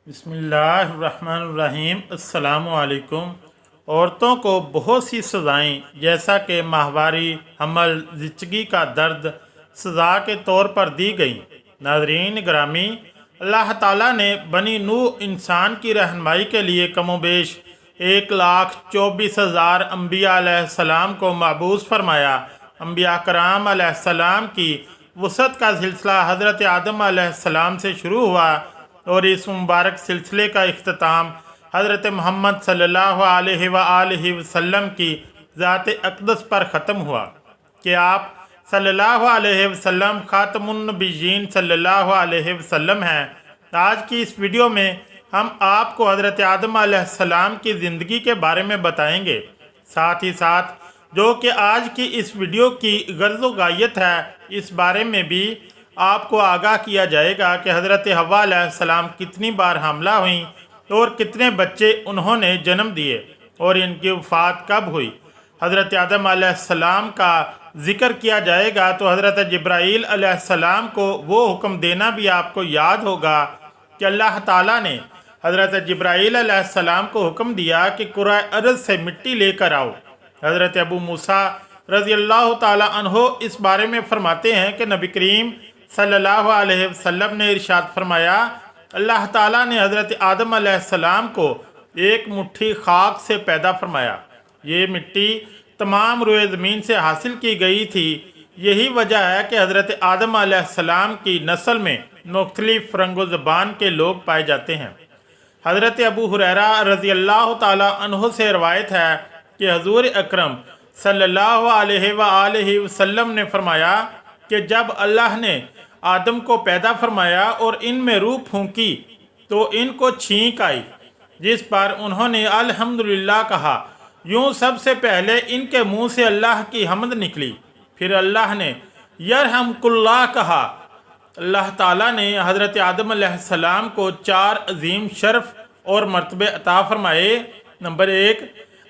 बिस्मिल्लाहिर्रहमानिर्रहीम। अस्सलामुअलैकुम। औरतों को बहुत सी सज़ाएँ जैसा कि माहवारी, हमल, ज़िचगी का दर्द सज़ा के तौर पर दी गई। नाज़रीन ग्रामी, अल्लाह ताला ने बनी नूह इंसान की रहनुमाई के लिए कमोबेश 1,24,000 अम्बिया अलैहिस्सलाम को मबूस फरमाया। अम्बिया कराम अलैहिस्सलाम की वसअत का सिलसिला हज़रत आदम अलैहिस्सलाम से शुरू हुआ और इस मुबारक सिलसिले का इख्तिताम हज़रत मोहम्मद सल्लल्लाहु अलैहि वसल्लम की ज़ात अक़दस पर ख़त्म हुआ कि आप सल्लल्लाहु अलैहि वसल्लम ख़ातमुन नबिय्यीन सल्लल्लाहु अलैहि वसल्लम हैं। आज की इस वीडियो में हम आपको हज़रत आदम अलैहिस्सलाम की ज़िंदगी के बारे में बताएंगे। साथ ही साथ जो कि आज की इस वीडियो की गर्ज़ गायत है, इस बारे में भी आपको आगाह किया जाएगा कि हज़रत हव्वा अलैहिस्सलाम कितनी बार हमला हुई और कितने बच्चे उन्होंने जन्म दिए और इनकी वफ़ात कब हुई। हज़रत आदम अलैहिस्सलाम का ज़िक्र किया जाएगा तो हज़रत जिब्राईल अलैहिस्सलाम को वो हुक्म देना भी आपको याद होगा कि अल्लाह ताला ने हज़रत जिब्राईल अलैहिस्सलाम को हुक्म दिया कि कुराए अर्ज़ से मिट्टी लेकर आओ। हज़रत अबू मूसा रज़ी अल्लाह ताला अन्हो इस बारे में फ़रमाते हैं कि नबी करीम सल्लल्लाहु अलैहि वसल्लम ने इरशाद फरमाया, अल्लाह ताला ने हज़रत आदम अलैहिस्सलाम को एक मुट्ठी खाक से पैदा फरमाया। ये मिट्टी तमाम रोए ज़मीन से हासिल की गई थी। यही वजह है कि हज़रत आदम अलैहिस्सलाम की नस्ल में मुख्तलिफ रंगो ज़बान के लोग पाए जाते हैं। हज़रत अबू हुरैरा रज़ी अल्लाह ताला अन्हु से रवायत है कि हज़ूर अकरम सल्लल्लाहु अलैहि वसल्लम ने फरमाया कि जब अल्लाह ने आदम को पैदा फरमाया और इनमें रूह फूंकी तो इनको छींक आई, जिस पर उन्होंने अल्हम्दुलिल्लाह कहा। यूँ सबसे पहले इनके मुंह से अल्लाह की हम्द निकली। फिर अल्लाह ने यरहमुकुल्लाह कहा। अल्लाह ताला ने हज़रत आदम अलैहिस्सलाम को 4 अजीम शर्फ और मर्तबे अता फरमाए। नंबर 1,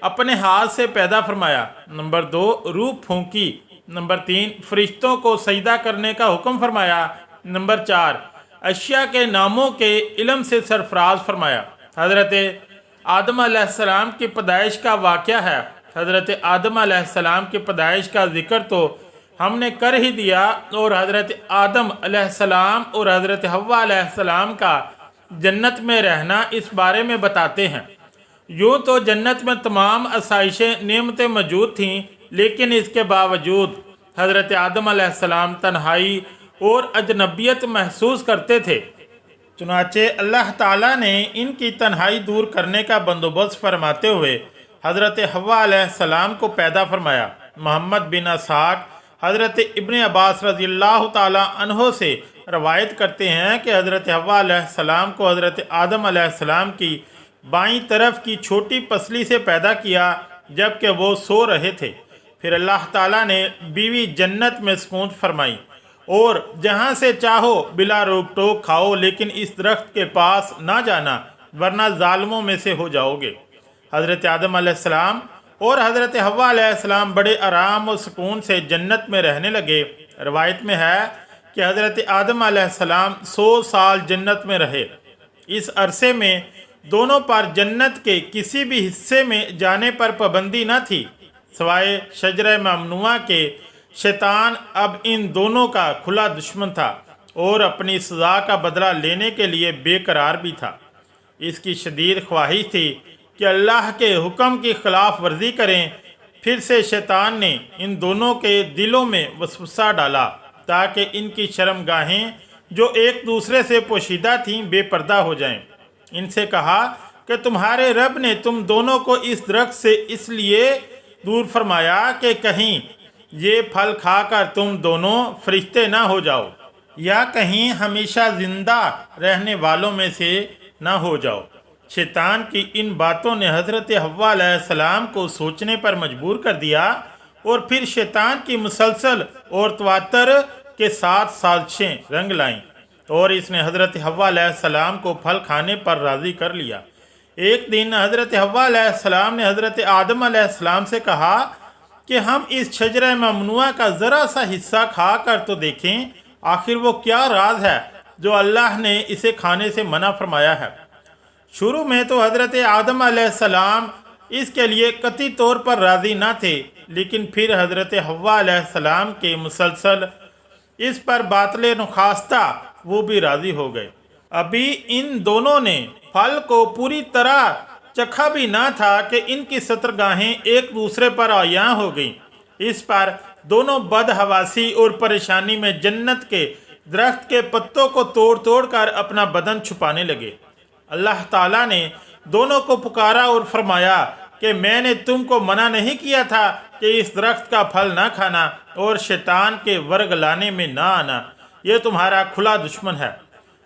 अपने हाथ से पैदा फरमाया। नंबर 2, रूह फूंकी। नंबर 3, फरिश्तों को सजदा करने का हुक्म फरमाया। नंबर 4, अशिया के नामों के इल्म से सरफराज फरमाया। हज़रत आदम अलैहिस्सलाम की पैदाइश का वाक़या है। हज़रत आदम अलैहिस्सलाम की पैदाइश का ज़िक्र तो हमने कर ही दिया और हज़रत आदम अलैहिस्सलाम और हज़रत हव्वा अलैहिस्सलाम का जन्नत में रहना इस बारे में बताते हैं। यूँ तो जन्नत में तमाम आसाइशें नेमतें मौजूद थीं, लेकिन इसके बावजूद हज़रत आदम अलैहिस्सलाम तन्हाई और अजनबियत महसूस करते थे। चुनाचे अल्लाह ताला ने इनकी तन्हाई दूर करने का बंदोबस्त फरमाते हुए हज़रत हव्वा अलैहिस्सलाम को पैदा फरमाया। मोहम्मद बिन इसहाक़ हज़रत इब्न अब्बास रज़ियल्लाहु ताला अन्हो से रवायत करते हैं कि हज़रत हव्वा अलैहिस्सलाम को हज़रत आदम अलैहिस्सलाम की बाईं तरफ की छोटी पसली से पैदा किया जबकि वो सो रहे थे। फिर अल्लाह ताला ने बीवी जन्नत में सुकून फरमाई और जहाँ से चाहो बिला रोक टोक खाओ, लेकिन इस दरख्त के पास ना जाना वरना जालिमों में से हो जाओगे। हज़रत आदम अलैहिस्सलाम और हज़रत हव्वा अलैहिस्सलाम बड़े आराम और सुकून से जन्नत में रहने लगे। रवायत में है कि हज़रत आदम अलैहिस्सलाम 100 साल जन्नत में रहे। इस अरसे में दोनों पर जन्नत के किसी भी हिस्से में जाने पर पाबंदी न थी सवाए शजरे ममनुआ के। शैतान अब इन दोनों का खुला दुश्मन था और अपनी सज़ा का बदला लेने के लिए बेकरार भी था। इसकी शदीद ख्वाहिश थी कि अल्लाह के हुक्म की खिलाफ वर्जी करें। फिर से शैतान ने इन दोनों के दिलों में वसवसा डाला ताकि इनकी शर्मगाहें जो एक दूसरे से पोशीदा थीं बेपर्दा हो जाएं। इनसे कहा कि तुम्हारे रब ने तुम दोनों को इस दरख्त से इसलिए दूर फरमाया कि कहीं ये फल खाकर तुम दोनों फरिश्ते ना हो जाओ या कहीं हमेशा ज़िंदा रहने वालों में से ना हो जाओ। शैतान की इन बातों ने हज़रत हव्वा अलैहिस्सलाम को सोचने पर मजबूर कर दिया और फिर शैतान की मुसलसल और तवातर के साथ साजिशें रंग लाईं और इसने हज़रत हव्वा अलैहिस्सलाम को फल खाने पर राज़ी कर लिया। एक दिन हज़रत हव्वा अलैहिस्सलाम ने हज़रत आदम अलैहिस्सलाम से कहा कि हम इस शजरे ममनुआ का ज़रा सा हिस्सा खा कर तो देखें, आखिर वो क्या राज है जो अल्लाह ने इसे खाने से मना फरमाया है। शुरू में तो हज़रत आदम अलैहिस्सलाम इसके लिए कतई तौर पर राज़ी न थे, लेकिन फिर हज़रत हव्वा अलैहिस्सलाम के मुसलसल इस पर बातले नुखास्ता वो भी राज़ी हो गए। अभी इन दोनों ने फल को पूरी तरह चखा भी ना था कि इनकी सतरगाहें एक दूसरे पर आयां हो गईं। इस पर दोनों बदहवासी और परेशानी में जन्नत के दरख्त के पत्तों को तोड़ तोड़ कर अपना बदन छुपाने लगे। अल्लाह ताला ने दोनों को पुकारा और फरमाया कि मैंने तुमको मना नहीं किया था कि इस दरख्त का फल ना खाना और शैतान के वर्ग लाने में ना आना, ये तुम्हारा खुला दुश्मन है।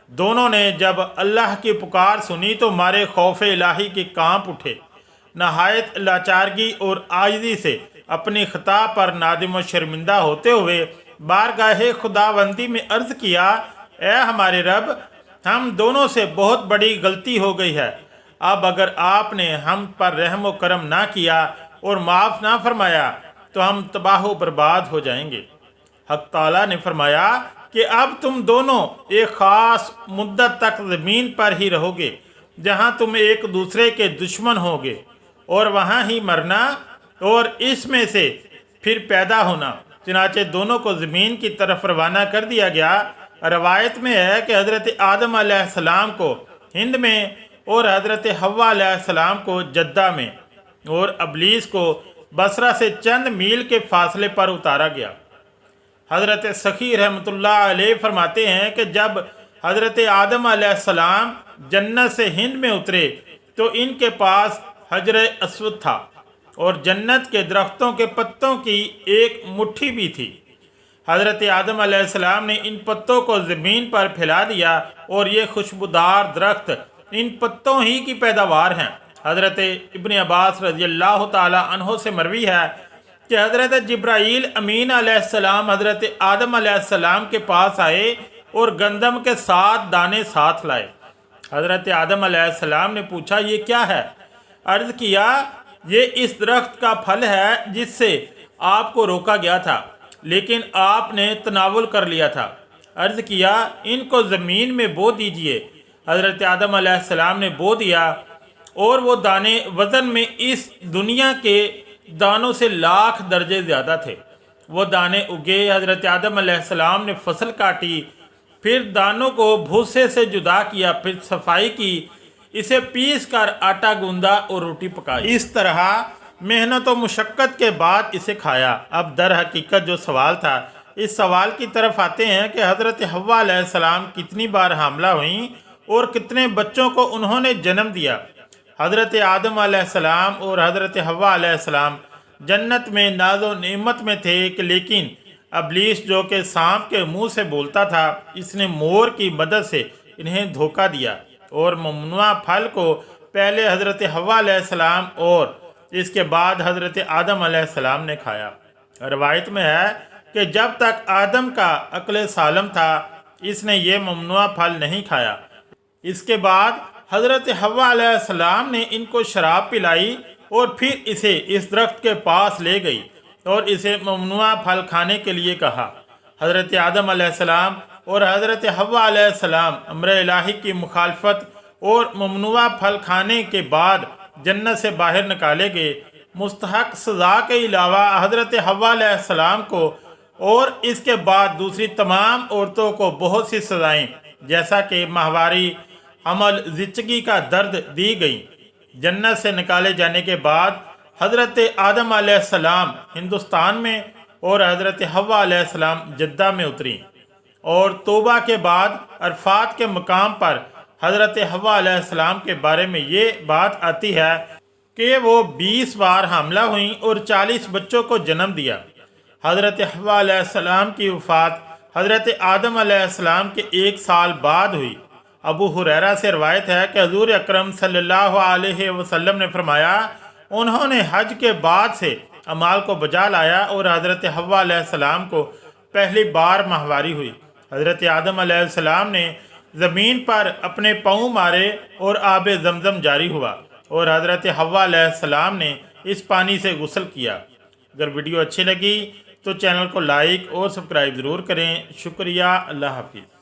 दोनों ने जब अल्लाह की पुकार सुनी तो मारे खौफ इलाही के कांप उठे। नहायत लाचारगी और आजिज़ी से अपनी खता पर नादिम व शर्मिंदा होते हुए बारगाहे खुदाबंदी में अर्ज़ किया, ए हमारे रब, हम दोनों से बहुत बड़ी गलती हो गई है। अब अगर आपने हम पर रहम व करम ना किया और माफ़ ना फरमाया तो हम तबाह व बर्बाद हो जाएंगे। हक ताला ने फरमाया कि अब तुम दोनों एक ख़ास मुद्दत तक ज़मीन पर ही रहोगे, जहाँ तुम एक दूसरे के दुश्मन होगे, और वहाँ ही मरना और इसमें से फिर पैदा होना। चनाचे दोनों को ज़मीन की तरफ रवाना कर दिया गया। रवायत में है कि हज़रत आदम अलैहिस्सलाम को हिंद में और हज़रत हव्वा अलैहिस्सलाम को जद्दा में और अबलीस को बसरा से चंद मील के फासले पर उतारा गया। हज़रत सखी रहमतुल्लाह अलैह फरमाते हैं कि जब हज़रत आदम अलैहिस्सलाम जन्नत से हिंद में उतरे तो इनके पास हजर अस्वद था और जन्नत के दरख्तों के पत्तों की एक मुट्ठी भी थी। हज़रत आदम अलैहिस्सलाम ने इन पत्तों को ज़मीन पर फैला दिया और ये खुशबूदार दरख्त इन पत्तों ही की पैदावार हैं। हज़रत इब्न अब्बास रज़ी अल्लाह ताला अन्हो से मरवी है कि हज़रत जिब्राईल अमीन अलैहिस्सलाम हज़रत आदम अलैहिस्सलाम के पास आए और गंदम के 7 दाने साथ लाए। हज़रत आदम अलैहिस्सलाम ने पूछा, ये क्या है? अर्ज़ किया, ये इस दरख्त का फल है जिससे आपको रोका गया था, लेकिन आपने तनावुल कर लिया था। अर्ज़ किया, इनको ज़मीन में बो दीजिए। हज़रत आदम अलैहिस्सलाम ने बो दिया और वो दाने वज़न में इस दुनिया के दानों से लाख दर्जे ज़्यादा थे। वो दाने उगे। हज़रत आदम अलैहिस्सलाम ने फसल काटी, फिर दानों को भूसे से जुदा किया, फिर सफाई की, इसे पीस कर आटा गूंदा और रोटी पकाई। इस तरह मेहनत और मुशक्क़त के बाद इसे खाया। अब दर हकीकत जो सवाल था, इस सवाल की तरफ आते हैं कि हज़रत हव्वा अलैहिस्सलाम कितनी बार हामला हुई और कितने बच्चों को उन्होंने जन्म दिया। हज़रत आदम अलैहिस्सलाम और हज़रत हव्वा अलैहिस्सलाम जन्नत में नाज़ो नेमत में थे कि लेकिन अबलीस जो कि सांप के मुंह से बोलता था, इसने मोर की मदद से इन्हें धोखा दिया और ममनुआ फल को पहले हज़रत हव्वा अलैहिस्सलाम और इसके बाद हज़रत आदम अलैहिस्सलाम ने खाया। रवायत में है कि जब तक आदम का अक्ल सालम था इसने ये ममनुआ फल नहीं खाया। इसके बाद हज़रत हव्वा अलैहिस्सलाम ने इनको शराब पिलाई और फिर इसे इस दरख्त के पास ले गई और इसे ममनुआ फल खाने के लिए कहा। हज़रत आदम अलैहिस्सलाम और हज़रत हव्वा अलैहिस्सलाम अम्र इलाही की मुखालफत और ममनुआ फल खाने के बाद जन्नत से बाहर निकाले गए। मुस्तहक सज़ा के अलावा हज़रत हव्वा अलैहिस्सलाम को और इसके बाद दूसरी तमाम औरतों को बहुत सी सज़ाएँ, जैसा कि माहवारी, अमल, ज़िचगी का दर्द दी गई। जन्नत से निकाले जाने के बाद हज़रत आदम अलैहिस्सलाम हिंदुस्तान में और हज़रत हव्वा अलैहिस्सलाम जद्दा में उतरी और तौबा के बाद अरफात के मकाम पर हज़रत हव्वा अलैहिस्सलाम के बारे में ये बात आती है कि वो 20 बार हामला हुई और 40 बच्चों को जन्म दिया। हज़रत हव्वा अलैहिस्सलाम की वफ़ात हज़रत आदम अलैहिस्सलाम के 1 साल बाद हुई। अबू हुरैरा से रवायत है कि हज़ूर अकरम सल्लल्लाहु अलैहि वसल्लम ने फरमाया, उन्होंने हज के बाद से अमाल को बजा लाया और हज़रत हव्वा अलैहिस्सलाम को पहली बार माहवारी हुई। हज़रत आदम अलैहिस्सलाम ने ज़मीन पर अपने पाँव मारे और आब ज़मज़म जारी हुआ और हज़रत हव्वा अलैहिस्सलाम ने इस पानी से गुस्ल किया। अगर वीडियो अच्छी लगी तो चैनल को लाइक और सब्सक्राइब ज़रूर करें। शुक्रिया। अल्लाह हाफ़िज़।